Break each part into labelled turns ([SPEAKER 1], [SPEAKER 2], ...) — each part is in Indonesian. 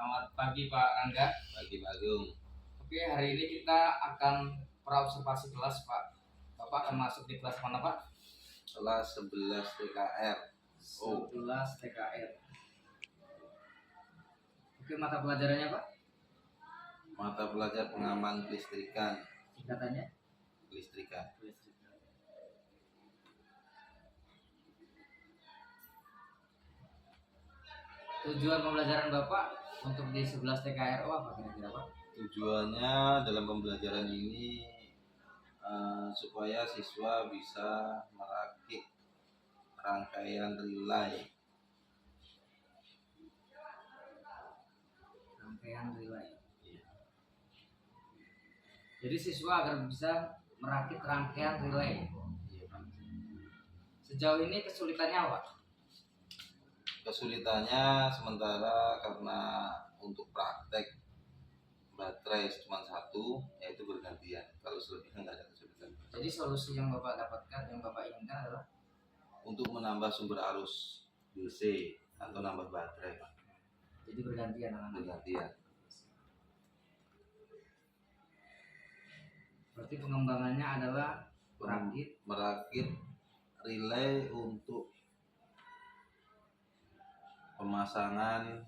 [SPEAKER 1] Selamat pagi Pak Rangga.
[SPEAKER 2] Pagi Pak Agung.
[SPEAKER 1] Oke, hari ini kita akan praobservasi kelas Pak. Bapak akan masuk di kelas mana Pak?
[SPEAKER 2] Kelas 11 TKR.
[SPEAKER 1] 11 TKR. Oke, mata pelajarannya Pak?
[SPEAKER 2] Mata pelajar pengaman kelistrikan.
[SPEAKER 1] Singkatannya?
[SPEAKER 2] Kelistrikan.
[SPEAKER 1] Tujuan pembelajaran Bapak untuk di 11 TKRO apa kira-kira Pak?
[SPEAKER 2] Tujuannya dalam pembelajaran ini supaya siswa bisa merakit rangkaian relay.
[SPEAKER 1] Jadi siswa agar bisa merakit rangkaian relay. Sejauh ini kesulitannya apa?
[SPEAKER 2] Kesulitannya sementara karena untuk praktek baterai cuma satu, yaitu bergantian. Kalau selebihnya nggak ada kesulitan.
[SPEAKER 1] Jadi solusi yang Bapak dapatkan, yang Bapak inginkan adalah
[SPEAKER 2] untuk menambah sumber arus DC atau nambah baterai, Pak.
[SPEAKER 1] Jadi bergantian.
[SPEAKER 2] Bergantian.
[SPEAKER 1] Berarti pengembangannya adalah
[SPEAKER 2] merakit relay untuk pemasangan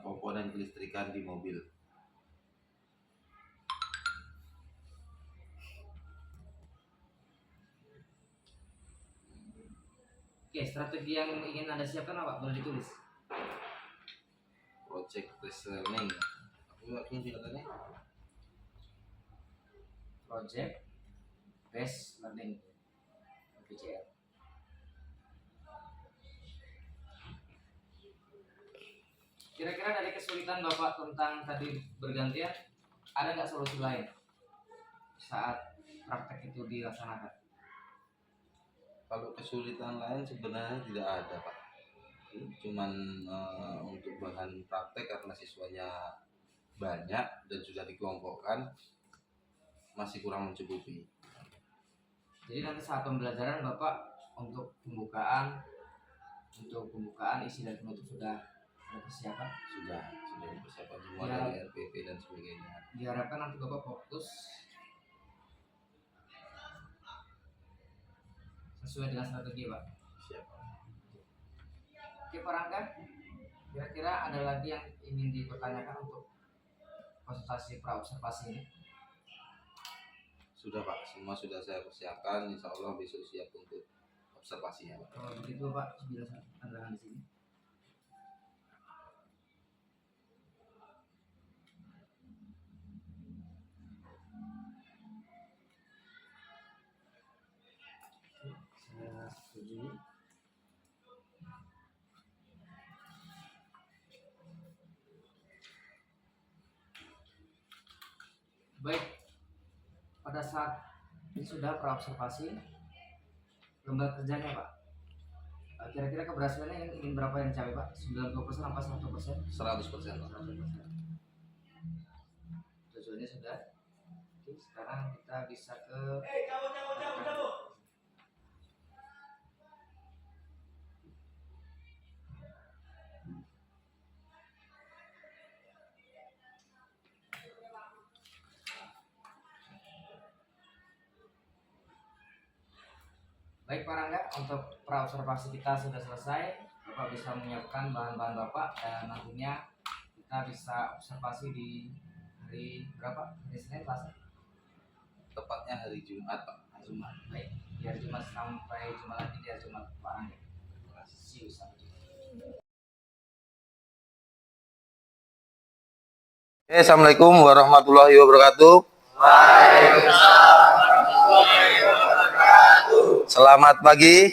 [SPEAKER 2] komponen kelistrikan di mobil.
[SPEAKER 1] Oke, strategi yang ingin Anda siapkan apa? Boleh ditulis.
[SPEAKER 2] Project based learning. Aku yakin singkatannya.
[SPEAKER 1] Project based learning. PBCL. Kira-kira dari kesulitan Bapak tentang tadi bergantian, ada nggak solusi lain saat praktek itu dilaksanakan?
[SPEAKER 2] Kalau kesulitan lain sebenarnya tidak ada, Pak. Cuman untuk bahan praktek karena siswanya banyak dan sudah dikelompokkan masih kurang mencukupi.
[SPEAKER 1] Jadi nanti saat pembelajaran Bapak untuk pembukaan isi dan penutup sudah persiapan?
[SPEAKER 2] Sudah dipersiapkan semua
[SPEAKER 1] Ya,
[SPEAKER 2] dari RPP dan sebagainya.
[SPEAKER 1] Diharapkan nanti Bapak fokus sesuai dengan strategi Pak.
[SPEAKER 2] Siap.
[SPEAKER 1] Oke Pak Rangga, kira-kira ada lagi yang ingin dipertanyakan untuk konsultasi praobservasi ini?
[SPEAKER 2] Sudah Pak, semua sudah saya persiapkan. Insya Allah besok siap untuk observasinya Pak.
[SPEAKER 1] Kalau begitu Pak, bila tantangan di sini. Saya setuju. Baik, pada saat ini sudah praobservasi, lembar kerjanya Pak. Kira-kira keberhasilannya ingin berapa yang dicapai Pak? 90% apa 100%?
[SPEAKER 2] 100% Pak.
[SPEAKER 1] 100%. Tujuannya sudah. Oke, sekarang kita bisa ke Baik Pak Rangga, untuk praobservasi kita sudah selesai. Bapak bisa menyiapkan bahan-bahan Bapak dan nantinya kita bisa observasi di hari berapa? Hari Senin, Selasa?
[SPEAKER 2] Tepatnya hari Jumat Pak.
[SPEAKER 1] Jumat. Baik, di hari Jumat sampai Jumat lagi di hari Jumat Pak Rangga. See you sampai jumpa.
[SPEAKER 2] Assalamualaikum warahmatullahi wabarakatuh.
[SPEAKER 3] Waalaikumsalam warahmatullahi wabarakatuh.
[SPEAKER 2] Selamat pagi.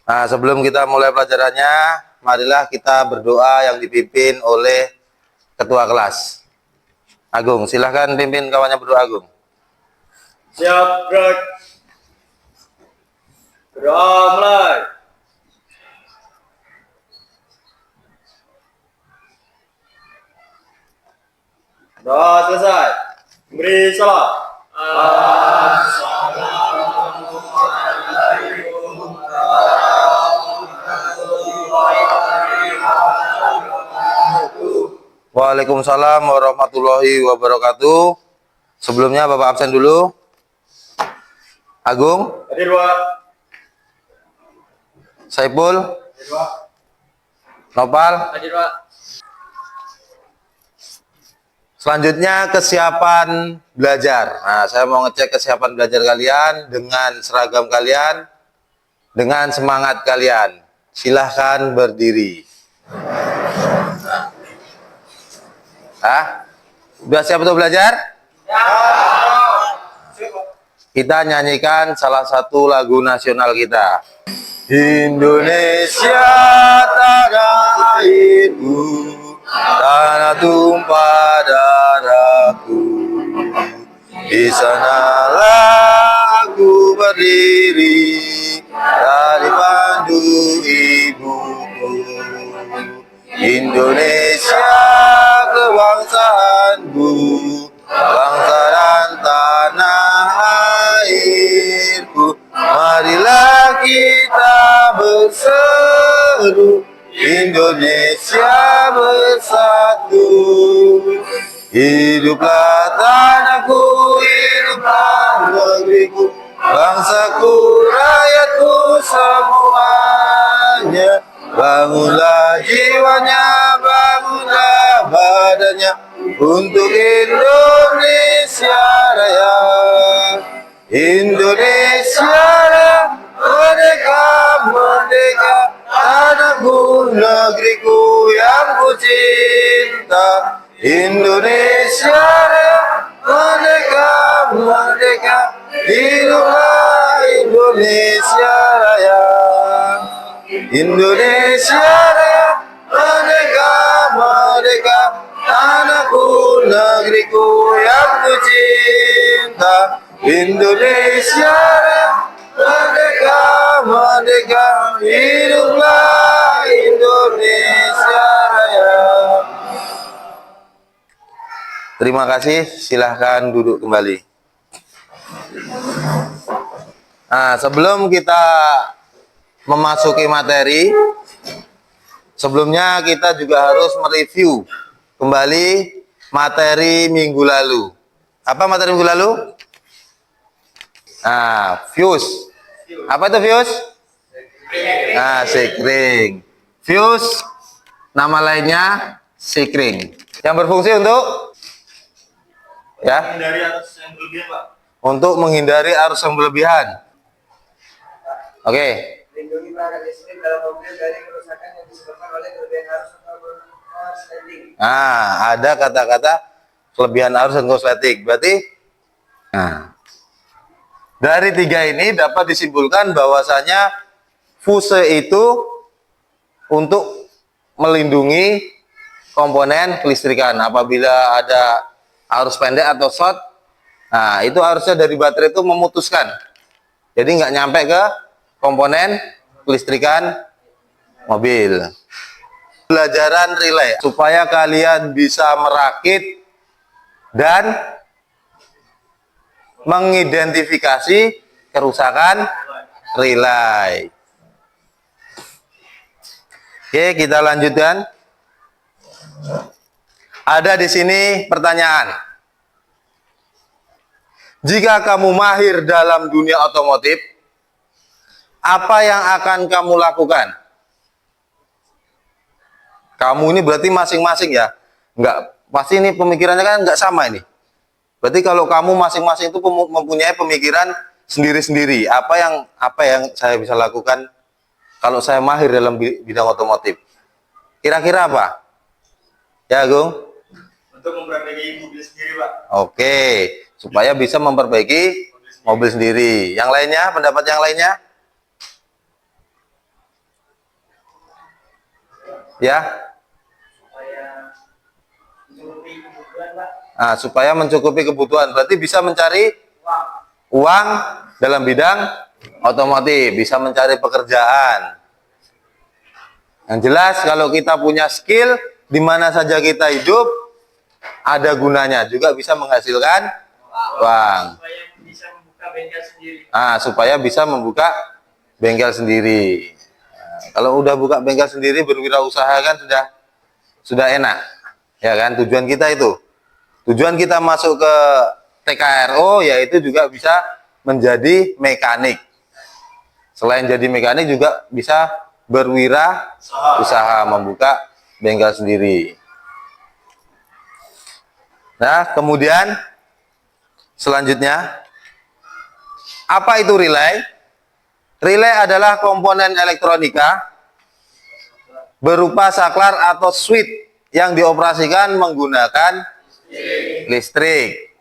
[SPEAKER 2] Nah, sebelum kita mulai pelajarannya, marilah kita berdoa yang dipimpin oleh ketua kelas. Agung, silahkan pimpin kawannya berdoa, Agung.
[SPEAKER 3] Siap, gerak. Berdoa mulai. Doa selesai. Beri salam. Assalamualaikum warahmatullahi
[SPEAKER 2] Waalaikumsalam warahmatullahi wabarakatuh. Sebelumnya Bapak absen dulu. Agung,
[SPEAKER 3] Hadir, Pak.
[SPEAKER 2] Saipul,
[SPEAKER 3] Hadir, Pak.
[SPEAKER 2] Nopal.
[SPEAKER 3] Hadir, Pak.
[SPEAKER 2] Selanjutnya kesiapan belajar. Nah, saya mau ngecek kesiapan belajar kalian dengan seragam kalian, dengan semangat kalian. Silahkan berdiri. Udah siap untuk belajar? Kita nyanyikan salah satu lagu nasional kita. Indonesia tanah airku, tanah tumpah darahku. Di sanalah aku berdiri, dari pandu ibuku. Indonesia kebangsaanku, bangsa dan tanah airku. Marilah kita berseru, Indonesia bersatu. Hiduplah tanahku, hiduplah negeriku, bangsaku, rakyatku semuanya. Bangunlah jiwanya, bangunlah badannya untuk Indonesia Raya. Indonesia Raya, merdeka, merdeka, tanahku, negeriku yang ku cinta. Indonesia Raya, merdeka, merdeka, hiduplah Indonesia Raya. Indonesia Raya, merdeka, merdeka, tanahku, negeriku yang ku cinta. Indonesia Raya, merdeka, merdeka, hiduplah Indonesia Raya. Terima kasih, silahkan duduk kembali. Nah, sebelum kita memasuki materi, sebelumnya kita juga harus mereview kembali materi minggu lalu. Apa materi minggu lalu? Nah, fuse. Apa itu fuse? Nah, sekring. Fuse, nama lainnya sekring. Yang berfungsi untuk ya,
[SPEAKER 3] Menghindari atas yang berlebihan, Pak.
[SPEAKER 2] untuk menghindari arus yang berlebihan. Oke.
[SPEAKER 4] Lindungi pelanggan listrik dalam mobil dari kerusakan yang disebabkan oleh kelebihan arus atau korsleting.
[SPEAKER 2] Nah, ada kata-kata kelebihan arus dan korsleting. Berarti, nah, dari tiga ini dapat disimpulkan bahwasanya fuse itu untuk melindungi komponen kelistrikan. Apabila ada arus pendek atau short, nah itu harusnya dari baterai itu memutuskan. Jadi nggak nyampe ke komponen kelistrikan mobil. Pelajaran relay supaya kalian bisa merakit dan mengidentifikasi kerusakan relay. Oke, kita lanjutkan. Ada di sini pertanyaan. Jika kamu mahir dalam dunia otomotif, apa yang akan kamu lakukan? Kamu ini berarti masing-masing ya? Enggak, pasti ini pemikirannya kan enggak sama ini. Berarti kalau kamu masing-masing itu mempunyai pemikiran sendiri-sendiri. Apa yang saya bisa lakukan kalau saya mahir dalam bidang otomotif? Kira-kira apa? Ya, Agung?
[SPEAKER 3] Untuk memperbaiki mobil sendiri, Pak.
[SPEAKER 2] Oke, supaya bisa memperbaiki mobil sendiri. Yang lainnya, pendapat yang lainnya? Ya? Nah, supaya mencukupi kebutuhan. Berarti bisa mencari uang dalam bidang otomotif, bisa mencari pekerjaan. Yang jelas kalau kita punya skill di mana saja kita hidup, ada gunanya, juga bisa menghasilkan uang.
[SPEAKER 4] Supaya bisa membuka bengkel sendiri.
[SPEAKER 2] Supaya bisa membuka bengkel sendiri. Nah, kalau udah buka bengkel sendiri, berwirausaha kan sudah enak, Ya kan, tujuan kita itu. Tujuan kita masuk ke TKRO yaitu juga bisa menjadi mekanik. Selain jadi mekanik juga bisa berwira usaha, membuka bengkel sendiri. Nah, kemudian selanjutnya, apa itu relay? Relay adalah komponen elektronika berupa saklar atau switch yang dioperasikan menggunakan listrik.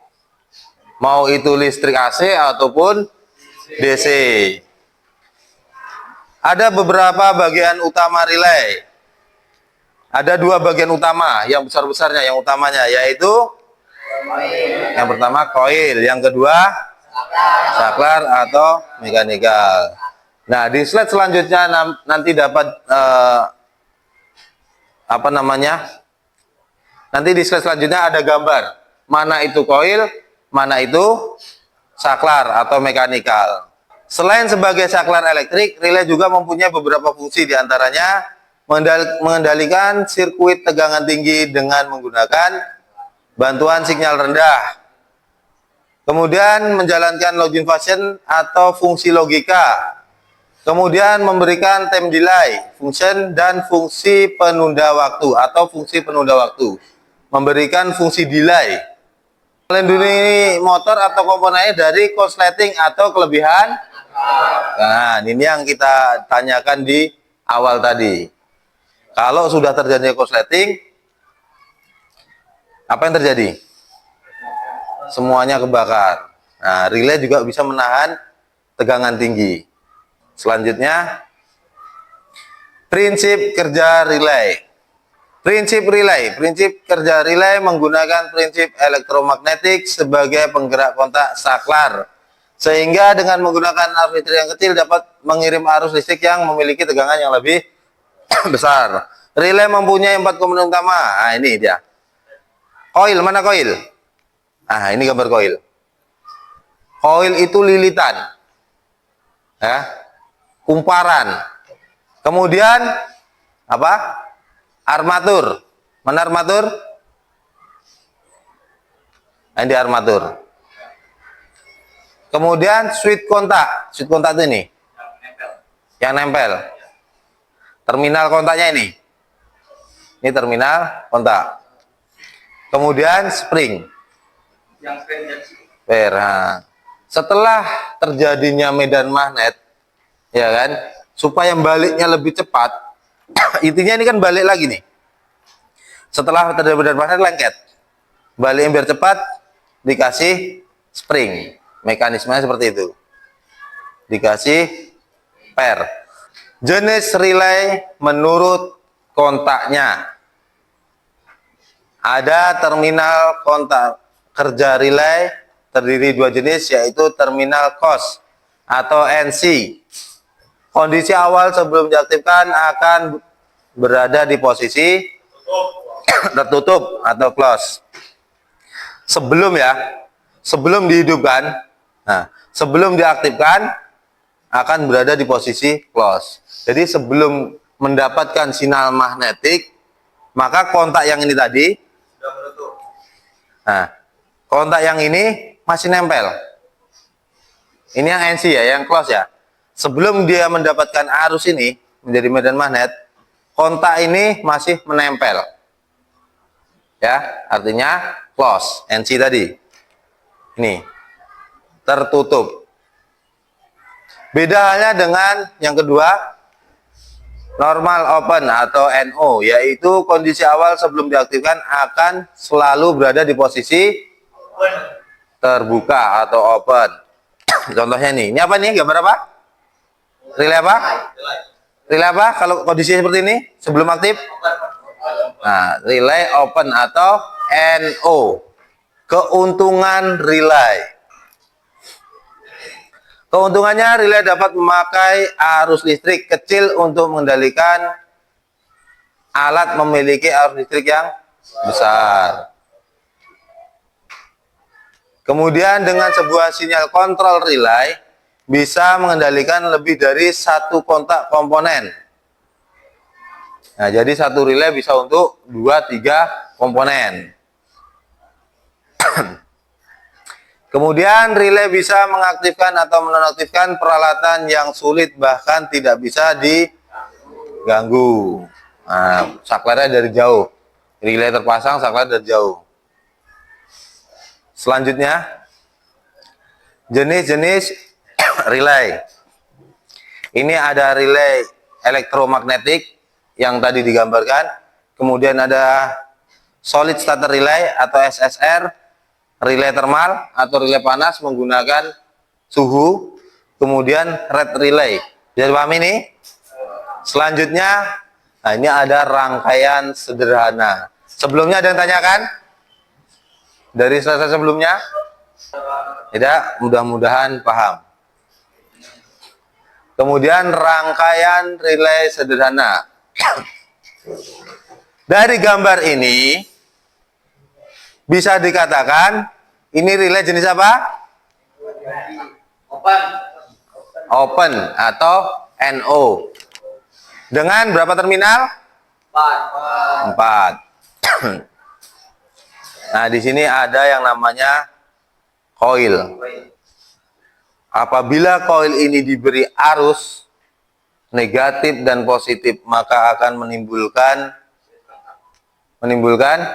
[SPEAKER 2] Mau itu listrik AC ataupun DC. Ada beberapa bagian utama relay. Ada dua bagian utama yang besar-besarnya, yang utamanya yaitu yang pertama koil, yang kedua saklar atau mekanikal. Nah, di slide selanjutnya nanti dapat apa namanya? Nanti di slide selanjutnya ada gambar mana itu koil, mana itu saklar atau mekanikal. Selain sebagai saklar elektrik, relay juga mempunyai beberapa fungsi, diantaranya mengendalikan sirkuit tegangan tinggi dengan menggunakan bantuan sinyal rendah. Kemudian menjalankan login function atau fungsi logika. Kemudian memberikan time delay function dan fungsi penunda waktu atau fungsi penunda waktu. Memberikan fungsi delay. Melindungi motor atau komponennya dari korsleting atau kelebihan. Nah, ini yang kita tanyakan di awal tadi. Kalau sudah terjadi korsleting, apa yang terjadi? Semuanya kebakar. Nah, relay juga bisa menahan tegangan tinggi. Selanjutnya, prinsip kerja relay. Prinsip kerja relay menggunakan prinsip elektromagnetik sebagai penggerak kontak saklar. Sehingga dengan menggunakan arus listrik yang kecil dapat mengirim arus listrik yang memiliki tegangan yang lebih besar. Relay mempunyai 4 komponen utama. Nah, ini dia. Koil, mana koil? Nah, ini gambar koil. Koil itu lilitan. Ya. Kumparan. Kemudian apa? Armatur. Mana armatur? Nah, ini armatur. Kemudian switch kontak. Switch kontak itu ini. Yang nempel. Terminal kontaknya ini. Ini terminal kontak. Kemudian spring.
[SPEAKER 3] Yang
[SPEAKER 2] Per. Nah, setelah terjadinya medan magnet, ya kan, supaya baliknya lebih cepat, intinya ini kan balik lagi nih. Setelah terjadi medan magnet, lengket. Baliknya biar cepat, dikasih spring. Mekanismenya seperti itu. Dikasih per. Jenis relay menurut kontaknya. Ada terminal kontak kerja relay terdiri 2 jenis, yaitu terminal COS atau NC. Kondisi awal sebelum diaktifkan akan berada di posisi tertutup atau close. Sebelum dihidupkan, nah, sebelum diaktifkan akan berada di posisi close. Jadi sebelum mendapatkan sinyal magnetik, maka kontak yang ini tadi, nah, kontak yang ini masih nempel. Ini yang NC ya, yang close ya. Sebelum dia mendapatkan arus ini menjadi medan magnet, kontak ini masih menempel. Ya, artinya close, NC tadi. Ini tertutup. Beda halnya dengan yang kedua, normal open atau NO, yaitu kondisi awal sebelum diaktifkan akan selalu berada di posisi terbuka atau open. Contohnya nih, ini apa nih? Gambar apa? Relay apa? Relay apa? Kalau kondisi seperti ini sebelum aktif? Nah, relay open atau NO. Keuntungan relay. Keuntungannya, relay dapat memakai arus listrik kecil untuk mengendalikan alat memiliki arus listrik yang besar. Kemudian dengan sebuah sinyal kontrol relay bisa mengendalikan lebih dari 1 kontak komponen. Nah, jadi satu relay bisa untuk 2-3 komponen. Kemudian relay bisa mengaktifkan atau menonaktifkan peralatan yang sulit bahkan tidak bisa diganggu. Nah, saklarnya dari jauh. Relay terpasang, saklar dari jauh. Selanjutnya, jenis-jenis relay. Ini ada relay elektromagnetik yang tadi digambarkan. Kemudian ada solid starter relay atau SSR, relay thermal atau relay panas menggunakan suhu. Kemudian red relay. Bisa dipahami ini? Selanjutnya, nah ini ada rangkaian sederhana. Sebelumnya ada yang tanyakan? Dari selesai sebelumnya? Tidak, mudah-mudahan paham. Kemudian rangkaian relay sederhana. Dari gambar ini bisa dikatakan ini relay jenis apa? Open atau NO. Dengan berapa terminal? 4. Nah, di sini ada yang namanya coil. Apabila coil ini diberi arus negatif dan positif, maka akan menimbulkan medan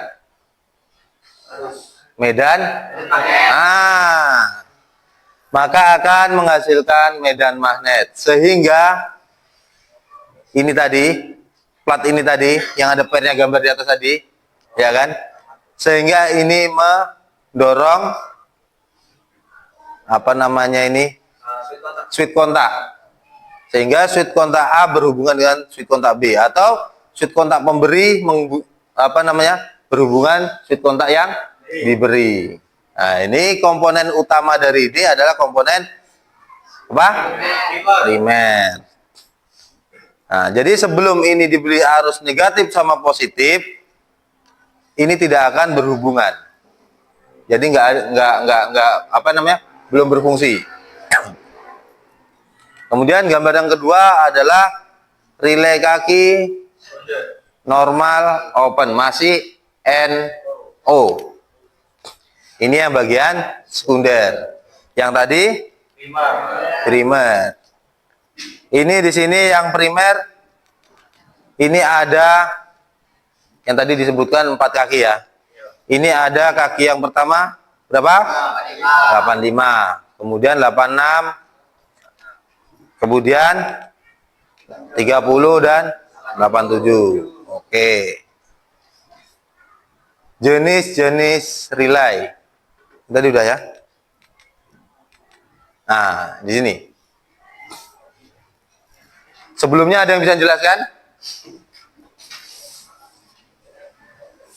[SPEAKER 2] maka akan menghasilkan medan magnet, sehingga ini tadi, plat ini tadi yang ada pairnya gambar di atas tadi, ya kan, sehingga ini mendorong apa namanya ini, switch kontak, sehingga switch kontak A berhubungan dengan switch kontak B, atau switch kontak pemberi berhubungan switch kontak yang diberi. Nah, ini komponen utama dari ini adalah komponen apa? Primer. Nah, jadi sebelum ini diberi arus negatif sama positif, ini tidak akan berhubungan. Jadi belum berfungsi. Kemudian gambar yang kedua adalah relay kaki normal open, masih NO. Ini yang bagian sekunder. Yang tadi primer. Ini di sini yang primer. Ini ada yang tadi disebutkan 4 kaki ya. Ini ada kaki yang pertama berapa? 85. Kemudian 86. Kemudian 30 dan 87. Oke. Jenis-jenis relay. Tadi udah ya. Nah, di sini. Sebelumnya ada yang bisa jelaskan?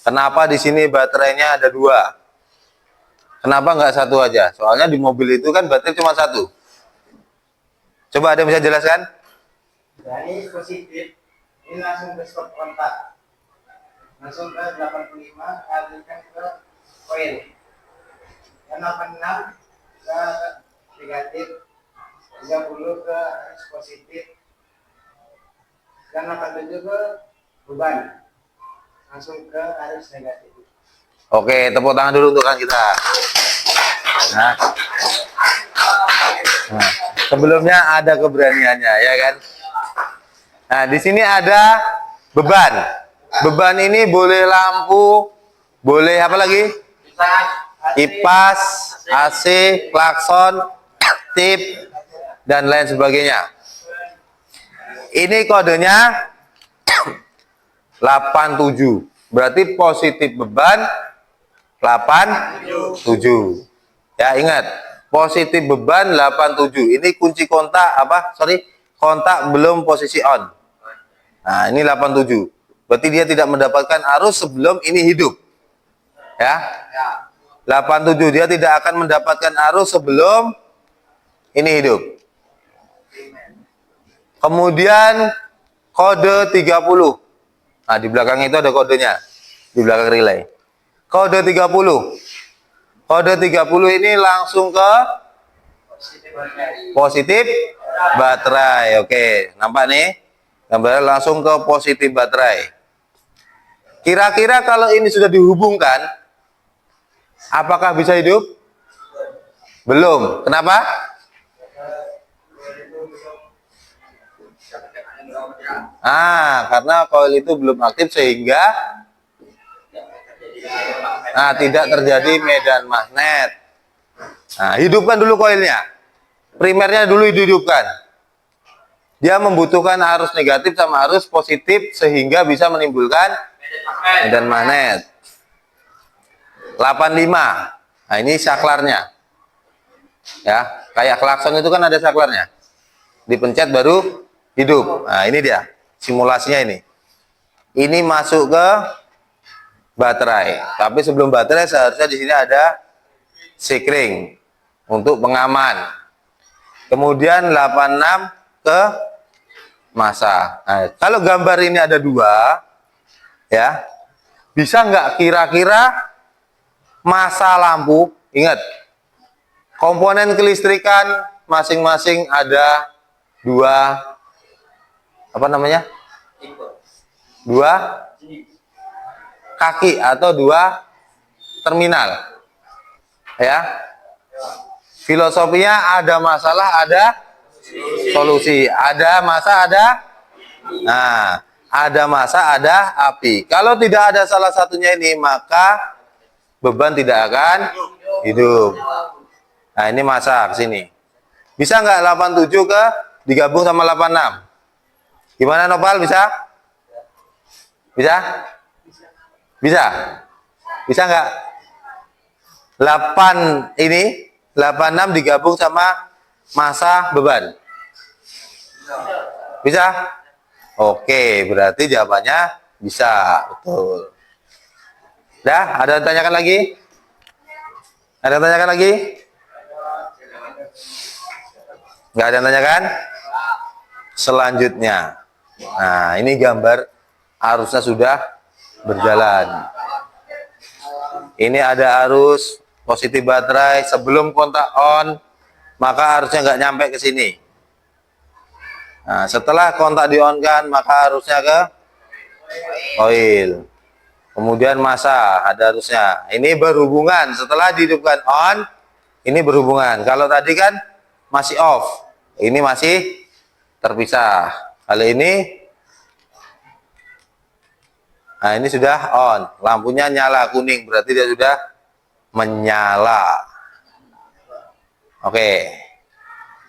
[SPEAKER 2] Kenapa di sini baterainya ada 2? Kenapa nggak 1 aja? Soalnya di mobil itu kan baterai cuma 1. Coba ada yang bisa jelaskan?
[SPEAKER 4] Dari positif ini langsung ke stop kontak, langsung ke 85 alihkan ke koil, dan 86 ke negatif, 30 ke arus positif, dan 87 ke beban, langsung ke arus negatif.
[SPEAKER 2] Oke, tepuk tangan dulu untuk kan kita. Nah, sebelumnya ada keberaniannya, ya kan? Nah, di sini ada beban. Beban ini boleh lampu, boleh apa lagi? Kipas, AC, klakson, tip, dan lain sebagainya. Ini kodenya 87. Berarti positif beban 87. Ya, ingat, positif beban 87. Ini kunci kontak apa? Kontak belum posisi on. Nah, ini 87. Berarti dia tidak mendapatkan arus sebelum ini hidup. Ya. 87 dia tidak akan mendapatkan arus sebelum ini hidup. Kemudian kode 30. Nah, di belakang itu ada kodenya. Di belakang relay. Kode 30. Kode 30 ini langsung ke positif baterai. Oke, nampak nih? Gambarnya langsung ke positif baterai. Kira-kira kalau ini sudah dihubungkan, apakah bisa hidup? Belum. Kenapa? Karena koil itu belum aktif sehingga tidak terjadi medan magnet. Hidupkan dulu koilnya. Primernya dulu dihidupkan. Dia membutuhkan arus negatif sama arus positif sehingga bisa menimbulkan medan magnet. 85. Nah, ini saklarnya. Ya, kayak klakson itu kan ada saklarnya. Dipencet baru hidup. Nah, ini dia simulasinya ini. Ini masuk ke baterai. Tapi sebelum baterai seharusnya di sini ada sikring untuk pengaman. Kemudian 86 ke masa. Nah, kalau gambar ini ada dua, ya, bisa nggak kira-kira masa lampu? Ingat, komponen kelistrikan masing-masing ada dua, apa namanya? Dua kaki atau dua terminal. Ya. Filosofinya ada masalah, ada solusi. Ada masa, ada ada masa, ada api. Kalau tidak ada salah satunya ini, maka beban tidak akan hidup. Nah, ini masa ke sini. Bisa nggak 87 ke digabung sama 86? Gimana Nopal, bisa? Bisa? Bisa? Bisa nggak? 8 ini 86 digabung sama masa beban. Bisa? Oke, berarti jawabannya bisa. Betul. Dah, ada yang tanyakan lagi? Ada yang tanyakan lagi? Nggak ada yang tanyakan? Selanjutnya. Nah, ini gambar arusnya sudah berjalan. Ini ada arus positif baterai sebelum kontak on, maka arusnya nggak nyampe ke sini. Nah, setelah kontak di on kan, maka arusnya ke koil. Kemudian masa ada arusnya. Ini berhubungan. Setelah dihidupkan on, ini berhubungan. Kalau tadi kan masih off, ini masih terpisah. Kali ini, nah ini sudah on. Lampunya nyala kuning, berarti dia sudah menyala. Oke.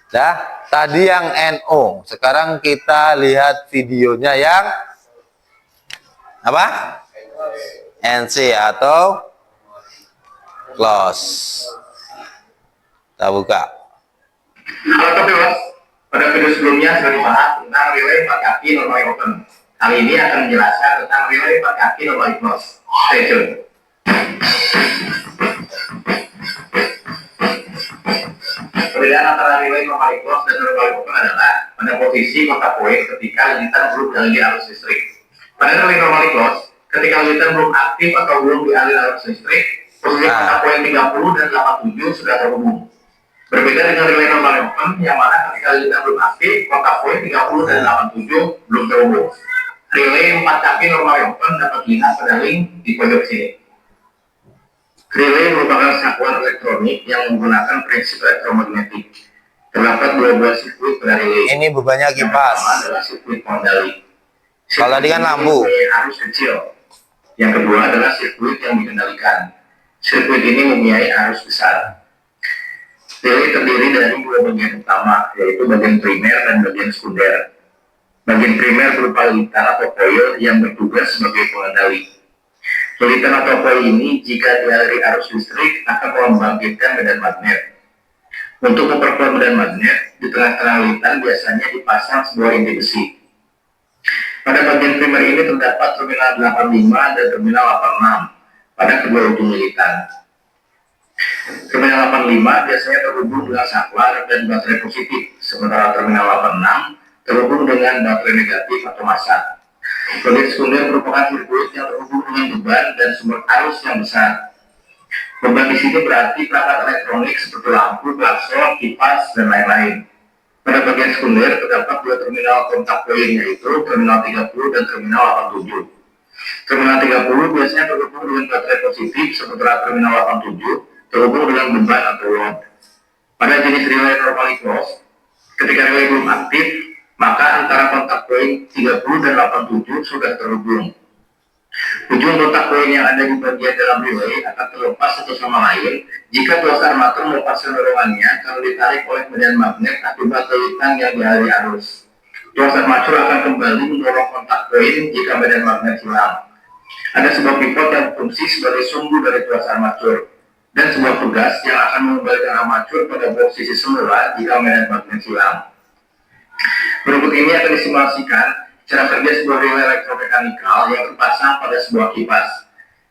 [SPEAKER 2] Dah, tadi yang NO. Sekarang kita lihat videonya yang apa? NC atau close. Kita buka.
[SPEAKER 5] Halo Sobat, pada video sebelumnya sudah dibahas tentang relay 4 kaki normally open. Kali ini akan menjelaskan tentang relay 4 kaki normally close. Stay tune. Perbedaan antara relay normally close dan normally open adalah pada posisi kontak poin ketika lilitan belum dialiri arus listrik. Pada relay normally close, ketika lilitan belum aktif atau belum dialiri arus listrik, posisi kontak poin 30 dan 87 sudah terhubung. Berbeda dengan relay normally open, yang mana ketika lilitan belum aktif, kontak poin 30 dan 87 belum terhubung. Relay 4 kaki normally open dapat dilihat pada link di pojok sini. Relay merupakan satuan elektronik yang menggunakan prinsip elektromagnetik. Terdapat dua buah sirkuit pada relay.
[SPEAKER 2] Ini bebannya kipas.
[SPEAKER 5] Pertama adalah sirkuit pengendali.
[SPEAKER 2] Kalau tadi kan lampu.
[SPEAKER 5] Arus kecil. Yang kedua adalah sirkuit yang dikendalikan. Sirkuit ini mempunyai arus besar. Relay terdiri dari dua bagian utama, yaitu bagian primer dan bagian sekunder. Bagian primer berupa lilitan atau koil yang bertugas sebagai pengendali. Lilitan atau koil ini jika dialiri arus listrik akan membangkitkan medan magnet. Untuk memperkuat medan magnet, di tengah-tengah lilitan biasanya dipasang sebuah inti besi. Pada bagian primer ini terdapat terminal 85 dan terminal 86 pada kedua ujung lilitan. Terminal 85 biasanya terhubung dengan saklar dan baterai positif, sementara terminal 86 terhubung dengan baterai negatif atau massa. Bagian sekunder merupakan sirkuit yang terhubung dengan beban dan sumber arus yang besar. Beban di sini berarti perangkat elektronik seperti lampu, klakson, kipas, dan lain-lain. Pada bagian sekunder terdapat dua terminal kontak poin, yaitu terminal 30 dan terminal 87. Terminal 30 biasanya terhubung dengan baterai positif sementara terminal 87 terhubung dengan beban atau load. Pada jenis relay normally closed, ketika relay belum aktif, maka antara kontak poin 30 dan 87 sudah terhubung. Ujung kontak poin yang ada di bagian dalam relay akan terlepas satu sama lain jika tuas armatur melepaskan dorongannya kalau ditarik oleh medan magnet akibat telitan yang dialiri arus. Tuas armatur akan kembali mendorong kontak poin jika medan magnet hilang. Ada sebuah pivot yang berfungsi sebagai sumbu dari tuas armatur dan sebuah tugas yang akan mengembalikan armatur pada posisi semula jika medan magnet hilang. Berikut ini akan disimulasikan cara kerja sebuah relay elektromekanikal yang terpasang pada sebuah kipas.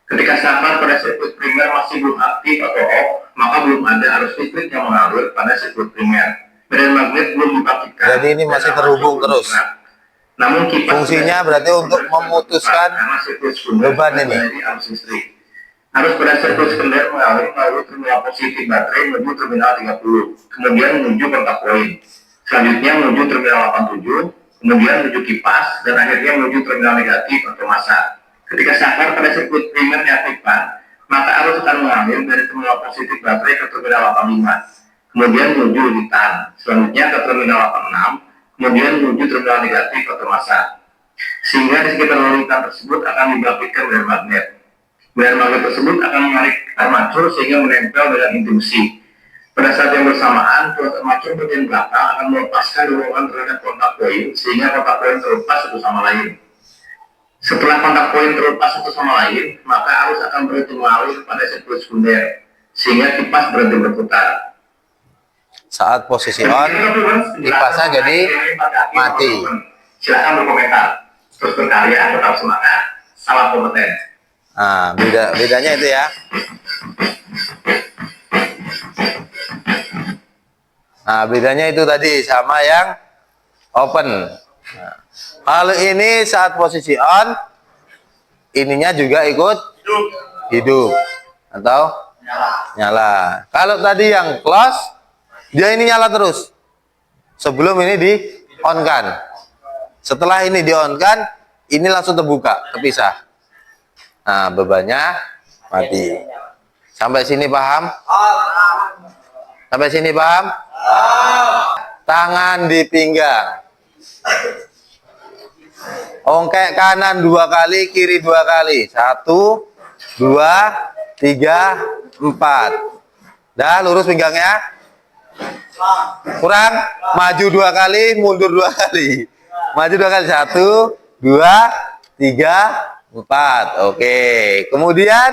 [SPEAKER 5] Ketika safar pada sirkuit primer masih belum aktif atau off, maka belum ada arus listrik yang mengalir pada sirkuit primer. Medan magnet belum dibangkitkan.
[SPEAKER 2] Jadi ini masih terhubung terus.
[SPEAKER 5] Namun kipas
[SPEAKER 2] Fungsinya berarti untuk memutuskan beban ini.
[SPEAKER 5] Arus listrik. Arus pada sirkuit sekunder mengalir melalui terminal positif baterai menuju terminal 30, kemudian menuju kontak poin. Selanjutnya menuju terminal 87, kemudian menuju kipas, dan akhirnya menuju terminal negatif atau massa. Ketika safar pada sirkuit primer diaktifkan, maka arus akan mengalir dari terminal positif baterai ke terminal 85, kemudian menuju lilitan, selanjutnya ke terminal 86, kemudian menuju terminal negatif atau massa. Sehingga di sekitar lilitan tersebut akan dibangkitkan medan magnet. Medan magnet tersebut akan menarik armatur sehingga menempel dengan induksi. Pada saat yang bersamaan, tuas armatur bagian belakang akan melepaskan dorongan terhadap kontak poin sehingga kontak poin terlepas satu sama lain. Setelah kontak poin terlepas satu sama lain, maka arus akan berhenti mengalir pada sirkuit sekunder sehingga kipas berhenti berputar.
[SPEAKER 2] Saat posisi on, kipasnya jadi mati.
[SPEAKER 5] Silakan berkomentar. Terus berkarya, tetap semangat, salam kompeten.
[SPEAKER 2] Nah, bedanya itu ya. Nah, bedanya itu tadi sama yang open. Nah, kalau ini saat posisi on, ininya juga ikut hidup atau nyala. Kalau tadi yang close, dia ini nyala terus. Sebelum ini di on kan. Setelah ini di on kan, ini langsung terbuka, terpisah. Nah, bebannya mati. Sampai sini paham? Sampai sini paham? Tangan di pinggang. Ongkek kanan 2 kali, kiri 2 kali. 1, 2, 3, 4. Dah lurus pinggangnya. Kurang. Maju 2 kali, mundur 2 kali. Maju 2 kali. 1, 2, 3, 4. Oke. Kemudian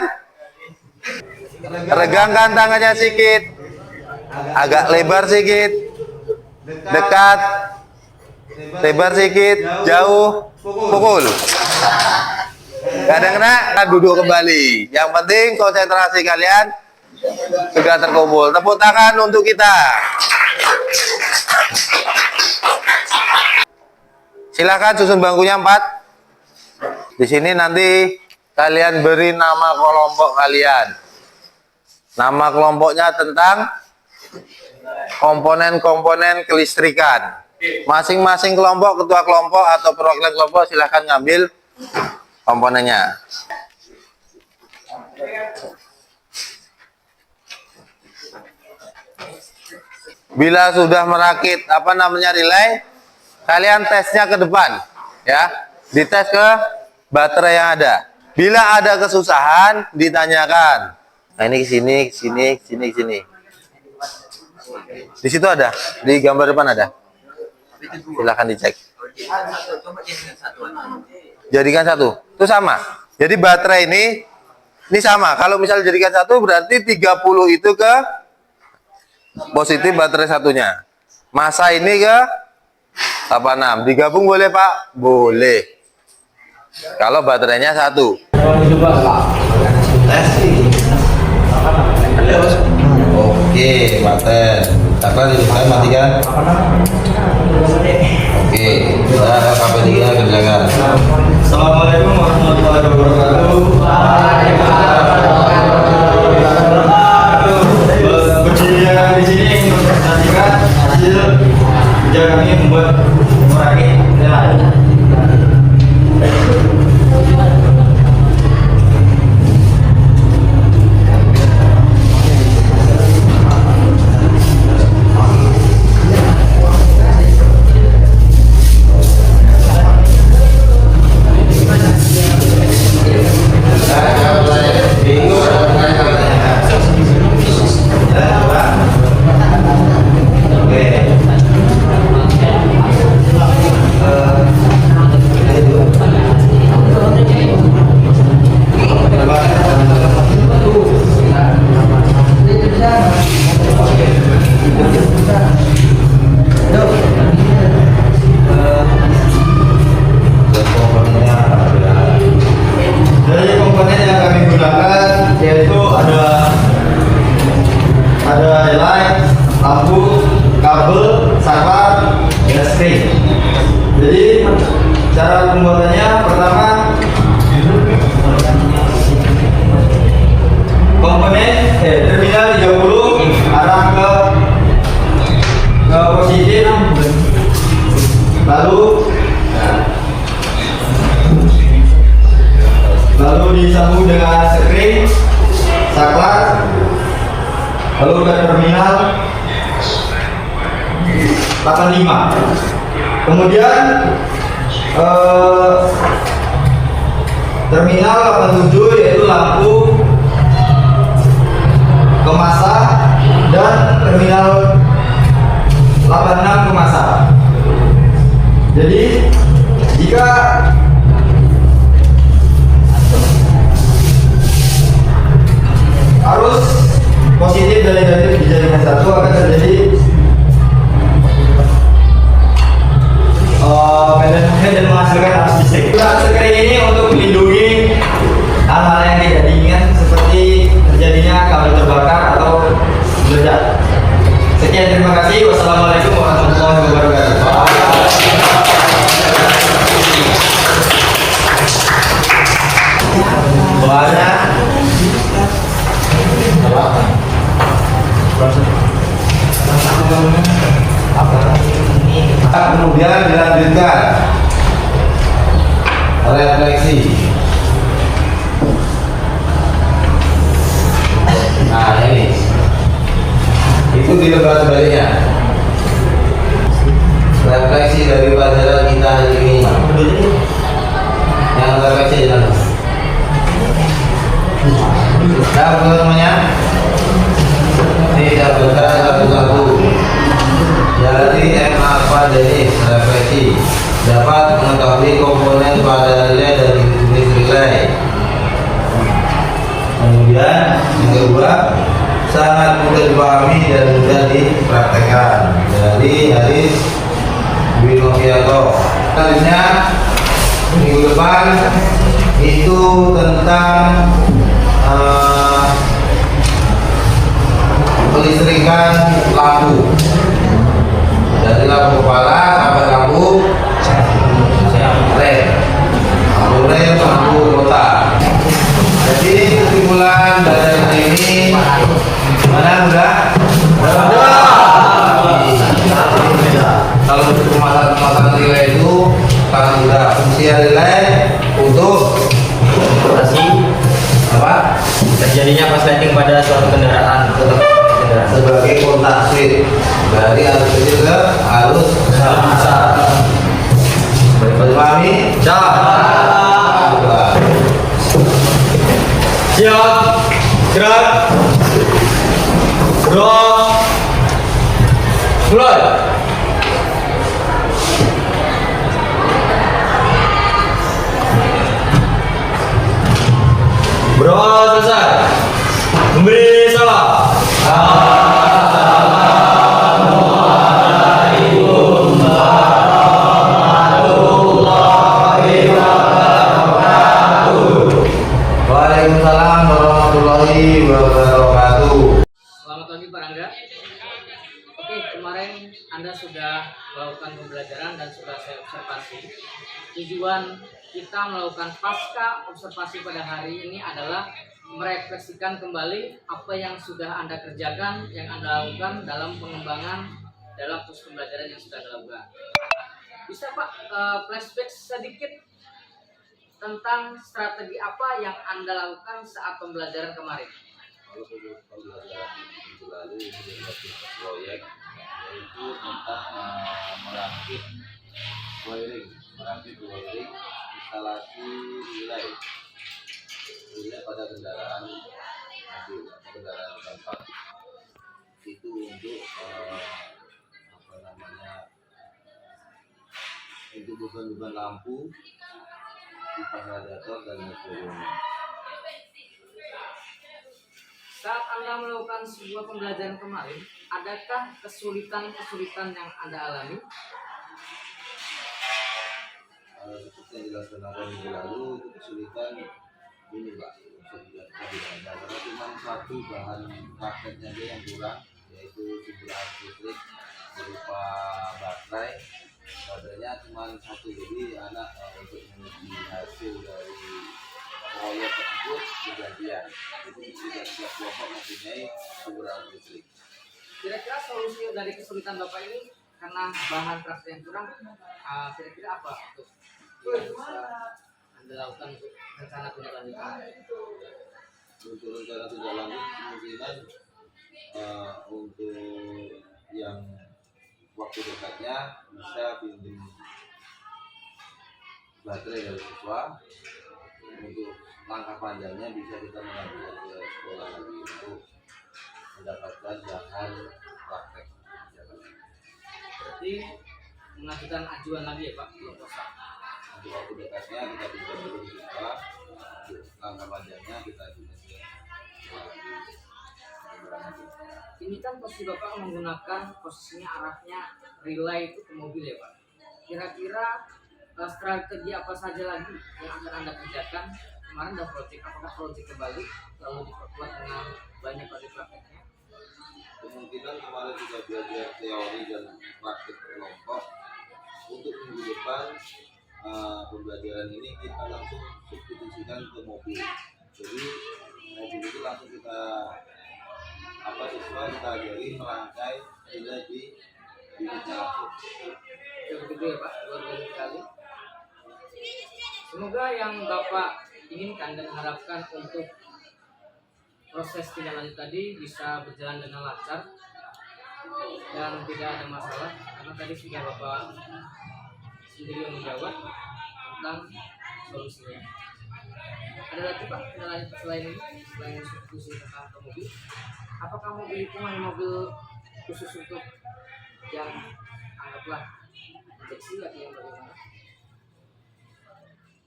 [SPEAKER 2] regangkan tangannya sedikit. Agak lebar sedikit, dekat, lebar sedikit, jauh, pukul. Kadang kena, duduk kembali. Yang penting konsentrasi kalian sudah terkumpul. Tepuk tangan untuk kita. Silakan susun bangkunya 4. Di sini nanti kalian beri nama kelompok kalian. Nama kelompoknya tentang komponen-komponen kelistrikan. Masing-masing kelompok, ketua kelompok atau perwakilan kelompok silahkan ngambil komponennya. Bila sudah merakit relay, kalian tesnya ke depan, ya. Dites ke baterai yang ada. Bila ada kesusahan, ditanyakan. Nah, ini ke sini, ke sini, ke sini, ke sini. Di situ ada, di gambar depan ada. Silahkan dicek. Jadikan satu, itu sama. Jadi baterai ini sama. Kalau misalnya jadikan satu, berarti 30 itu ke positif baterai satunya. Masa ini ke 86. Digabung boleh Pak? Boleh. Kalau baterainya satu. Oke, baterai. Taklah saya matikan. Oke, kita KP3 kerjakan.
[SPEAKER 3] Assalamualaikum warahmatullahi wabarakatuh. Berdirinya di sini mempresentasikan hasil kerja kami membuat merakit relay. Cara pembuatannya pertama, komponen terminal 30 arah ke positif, lalu disambung dengan skrin, saklar, lalu ke terminal 85. Kemudian terminal 87 yaitu lampu kemasan, dan terminal 86 kemasan. Jadi jika arus positif dan negatif dijadikan satu, akan terjadi pendek dan menghasilkan arus listrik. Skrin ini untuk melindungi hal-hal yang tidak diinginkan seperti terjadinya kabel terbakar atau meledak. Sekian, terima kasih. Wassalamualaikum warahmatullahi wabarakatuh.
[SPEAKER 2] Kemudian dilanjutkan refleksi. Nah ini, itu di lembar sebaliknya. Refleksi dari pelajaran kita hari ini. Yang refleksi jalan. Apa namanya? Tidak bergerak satu-satu. Jadi M alpha jenis refleksi dapat mengetahui komponen pada relay dan jenis relay. Kemudian yang kedua, sangat mudah dipahami dan mudah dipraktekkan. Jadi Haris Winovianto. Selanjutnya minggu depan itu tentang pelistrikan lampu. Dari lampu kepala sampai lampu LED, lampu kota. Jadi kesimpulan dari ini mana udah? Kalau untuk pemasangan relay itu sangat mudah. Fungsi relay untuk apa?
[SPEAKER 3] Terjadinya korsleting pada suatu kendaraan
[SPEAKER 2] Sebagai kontak switch dari arus kecil ke arus besar. Dipahami?
[SPEAKER 3] Siap, gerak, mulai. Bro, selesai. Memberi salam.
[SPEAKER 2] Waalaikumsalam warahmatullahi wabarakatuh.
[SPEAKER 1] Selamat pagi Pak Rangga. Oke, kemarin Anda sudah melakukan pembelajaran dan sudah saya observasi. Tujuan kita melakukan pasca observasi pada hari ini adalah merefleksikan kembali apa yang sudah Anda kerjakan, yang Anda lakukan dalam pengembangan dalam proses pembelajaran yang sudah dilakukan. Bisa Pak flashback sedikit tentang strategi apa yang Anda lakukan saat pembelajaran kemarin?
[SPEAKER 2] Kalau pembelajaran minggu lalu ini proyek yaitu tentang merakit wiring instalasi relay pada kendaraan mobil atau kendaraan dampak. Itu untuk untuk beban-beban lampu, kipas radiator dan sebagainya.
[SPEAKER 1] Saat Anda melakukan sebuah pembelajaran kemarin, adakah kesulitan-kesulitan yang Anda alami?
[SPEAKER 2] Seperti yang dilaksanakan minggu lalu, itu kesulitan ini Pak, karena cuma satu bahan prakteknya aja yang kurang, yaitu sumber arus listrik berupa baterai. Baterainya
[SPEAKER 6] cuma satu, jadi anak untuk menguji hasil dari proyek tersebut bergantian, jadi tidak setiap kelompok mempunyai beberapa listrik.
[SPEAKER 1] Kira-kira solusi dari kesulitan Bapak ini karena bahan praktek yang kurang, kira-kira apa untuk yang bisa Anda lakukan untuk rencana tindak lanjutan?
[SPEAKER 6] Untuk rencana tindak lanjut kemungkinan untuk yang waktu dekatnya bisa pinjam baterai dari siswa. Untuk langkah panjangnya bisa kita mengajukan ke sekolah lagi untuk mendapatkan bahan praktek.
[SPEAKER 1] Berarti mengajukan ajuan lagi ya Pak, belum kosak.
[SPEAKER 6] Untuk waktu dekatnya kita pinjam dulu di siswa. Untuk langkah panjangnya kita ajukan ke sekolah lagi.
[SPEAKER 1] Ini kan posisi Bapak menggunakan posisinya arahnya relay itu ke mobil ya Pak. Kira-kira strategi apa saja lagi yang akan Anda kerjakan? Kemarin ada proyek, apakah proyek kembali lalu diperkuat dengan banyak kali prakteknya?
[SPEAKER 6] Kemungkinan kemarin sudah belajar teori dan praktik kelompok. Untuk minggu depan pembelajaran ini kita langsung substitusikan ke mobil. Jadi mobil itu langsung kita siswa kita ajari merangkai relay di unitnya langsung.
[SPEAKER 1] Ya begitu ya Pak, luar biasa sekali. Semoga yang Bapak inginkan dan harapkan untuk proses tindak lanjut tadi bisa berjalan dengan lancar dan tidak ada masalah, karena tadi sudah Bapak sendiri yang menjawab tentang solusinya. Ada lagi Pak tindak lanjut selain ini, selain substitusi tentang mobil? Apakah mobil itu hanya mobil khusus untuk yang anggaplah injeksi atau yang bagaimana?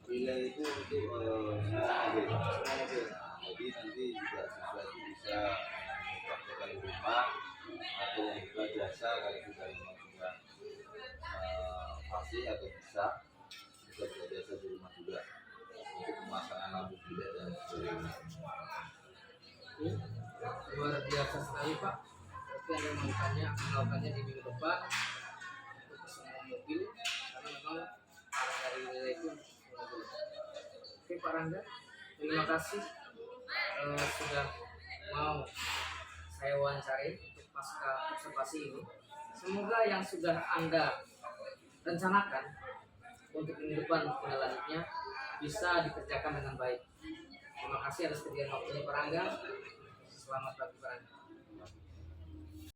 [SPEAKER 6] Relay itu untuk semua mobil. Jadi nanti juga siswa itu bisa mempraktekkan di rumah atau membuka jasa kalau juga memang sudah fasih atau bisa buka jasa di rumah juga untuk pemasangan lampu bilet dan sebagainya.
[SPEAKER 1] Luar biasa sekali Pak. Berarti Anda melakukannya di minggu depan untuk semua mobil, karena memang arah dari relay itu mobil. Oke Pak Rangga, terima kasih sudah mau saya wawancari untuk pasca observasi ini. Semoga yang sudah Anda rencanakan untuk minggu depan tindak bisa dikerjakan dengan baik. Terima kasih atas kehadiran waktunya Pak Rangga. Selamat pagi Pak Rangga.